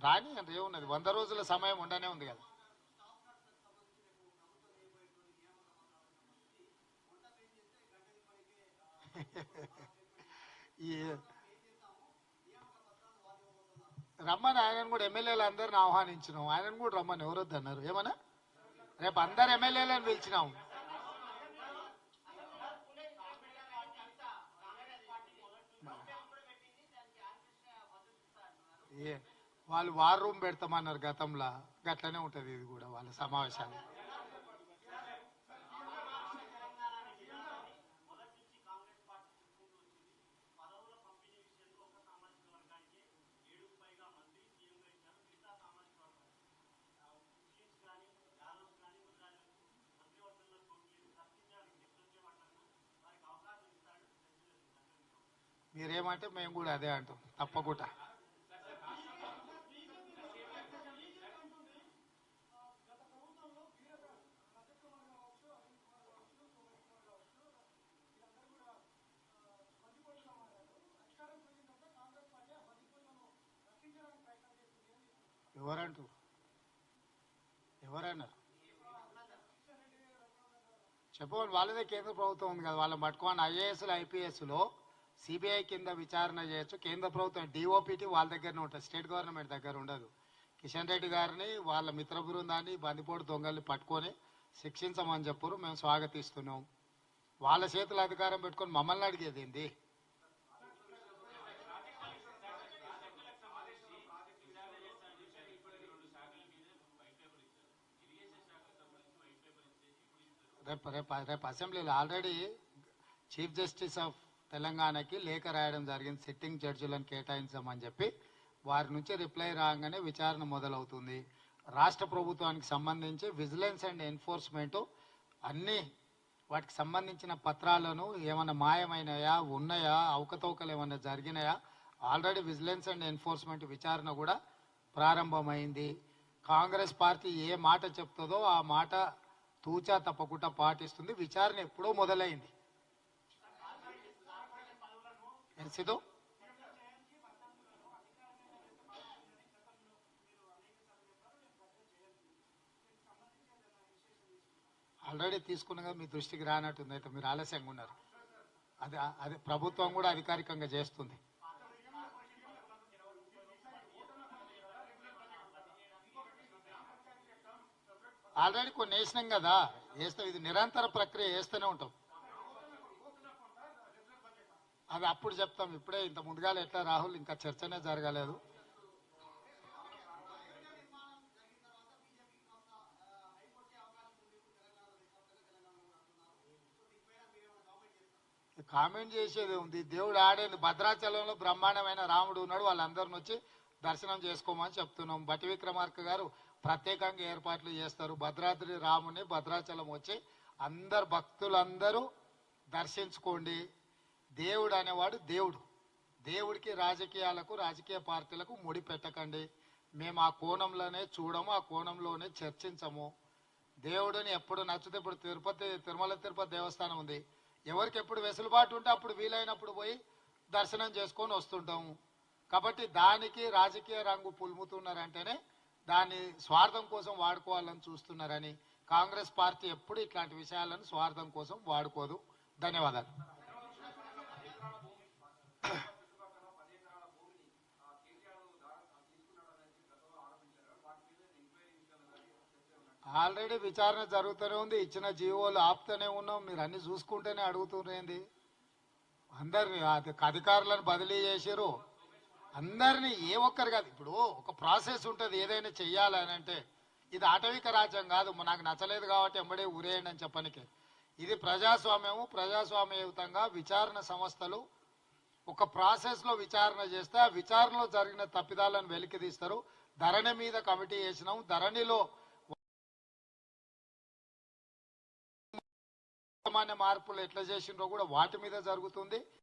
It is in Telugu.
రాని అంటే ఏమున్నది, 100 రోజుల సమయం ఉండనే ఉంది కదా. ఈ రమ్మని ఆయనను కూడా ఎమ్మెల్యేలు అందరిని ఆహ్వానించినాం, ఆయనను కూడా రమ్మని ఎవరొద్దు అన్నారు. ఏమన్నా రేపు అందరు ఎమ్మెల్యేలను పిలిచినాం. ఏ వాళ్ళు వార్ రూమ్ పెడతామన్నారు గతంలో, గట్లనే ఉంటది ఇది కూడా వాళ్ళ సమావేశాలు. మీరేమంటే మేము కూడా అదే అంటాం తప్పకుండా. ఎవరంటారు, ఎవరన్నారు చెప్పండి. వాళ్ళదే కేంద్ర ప్రభుత్వం ఉంది కదా, వాళ్ళని పట్టుకోండి. ఐఏఎస్లు ఐపీఎస్లో సిబిఐ కింద విచారణ చేయొచ్చు. కేంద్ర ప్రభుత్వం డిఓపిటి వాళ్ళ దగ్గరనే ఉంటుంది, స్టేట్ గవర్నమెంట్ దగ్గర ఉండదు. కిషన్ రెడ్డి గారిని వాళ్ళ మిత్ర బృందాన్ని బందిపోటు దొంగల్ని పట్టుకొని శిక్షించమని చెప్పారు. మేము స్వాగతిస్తున్నాం. వాళ్ళ చేతుల అధికారం పెట్టుకొని మమ్మల్ని అడిగేది ఏంది? రేపు రేపు రేపు అసెంబ్లీలో ఆల్రెడీ చీఫ్ జస్టిస్ ఆఫ్ తెలంగాణకి లేఖ రాయడం జరిగింది, సిట్టింగ్ జడ్జిలను కేటాయించమని చెప్పి. వారి నుంచి రిప్లై రాగానే విచారణ మొదలవుతుంది. రాష్ట్ర ప్రభుత్వానికి సంబంధించి విజిలెన్స్ అండ్ ఎన్ఫోర్స్మెంట్ అన్ని వాటికి సంబంధించిన పత్రాలను ఏమైనా మాయమైనయా, ఉన్నాయా, అవకతవకలు ఏమైనా జరిగినాయా, ఆల్రెడీ విజిలెన్స్ అండ్ ఎన్ఫోర్స్మెంట్ విచారణ కూడా ప్రారంభమైంది. కాంగ్రెస్ పార్టీ ఏ మాట చెప్తుందో ఆ మాట తూచా తప్పకుండా పాటిస్తుంది. విచారణ ఎప్పుడో మొదలైంది. సిద్ధు ఆల్రెడీ తీసుకున్న కదా, మీ దృష్టికి రానట్టుంది, అయితే మీరు ఆలస్యంగా ఉన్నారు. అది అది ప్రభుత్వం కూడా అధికారికంగా చేస్తుంది. ఆల్రెడీ కొన్ని వేసినాం కదా, వేస్తాం. ఇది నిరంతర ప్రక్రియ, వేస్తూనే ఉంటాం. అది అప్పుడు చెప్తాం. ఇప్పుడే ఇంత ముందుగా ఎట్లా రాహుల్, ఇంకా చర్చనే జరగలేదు. కామెంట్ చేసేది ఉంది, దేవుడు ఆడేది. భద్రాచలంలో బ్రహ్మాండమైన రాముడు ఉన్నాడు, వాళ్ళందరిని వచ్చి దర్శనం చేసుకోమని చెప్తున్నాం. బట్టి విక్రమార్క గారు ప్రత్యేకంగా ఏర్పాట్లు చేస్తారు. భద్రాద్రి రాముని భద్రాచలం వచ్చి అందరు భక్తులందరూ దర్శించుకోండి. దేవుడు అనేవాడు దేవుడు. దేవుడికి రాజకీయాలకు, రాజకీయ పార్టీలకు ముడి పెట్టకండి. మేము ఆ కోణంలోనే చూడము, ఆ కోణంలోనే చర్చించము. దేవుడిని ఎప్పుడు నచ్చితే, ఇప్పుడు తిరుమల తిరుపతి దేవస్థానం ఉంది, ఎవరికి ఎప్పుడు వెసులుబాటు ఉంటే అప్పుడు వీలైనప్పుడు పోయి దర్శనం చేసుకొని వస్తుంటాము. కాబట్టి దానికి రాజకీయ రంగు పులుముతున్నారంటేనే దాన్ని స్వార్థం కోసం వాడుకోవాలని చూస్తున్నారని. కాంగ్రెస్ పార్టీ ఎప్పుడు ఇట్లాంటి విషయాలను స్వార్థం కోసం వాడుకోదు. ధన్యవాదాలు. ఆల్రెడీ విచారణ జరుగుతూనే ఉంది, ఇచ్చిన జీవోలు ఆపుతూనే ఉన్నాం. మీరు అన్ని చూసుకుంటేనే అడుగుతున్నది. అందరిని అధికారులను బదిలీ చేసారు, అందరినీ. ఏ ఒక్కరు కాదు. ఇప్పుడు ఒక ప్రాసెస్ ఉంటుంది ఏదైనా చెయ్యాలని అంటే. ఇది ఆటవిక రాజ్యం కాదు, నాకు నచ్చలేదు కాబట్టి ఎంబడే ఊరేయండి అని చెప్పనికి. ఇది ప్రజాస్వామ్యము. ప్రజాస్వామ్యయుతంగా విచారణ సంస్థలు ఒక ప్రాసెస్లో విచారణ చేస్తే ఆ విచారణలో జరిగిన తప్పిదాలను వెలికి తీస్తారు. ధరణి మీద కమిటీ వేసినాం. ధరణిలో సామాన్య మార్పులు ఎట్లా చేసిండ్రో కూడా వాటి మీద జరుగుతుంది.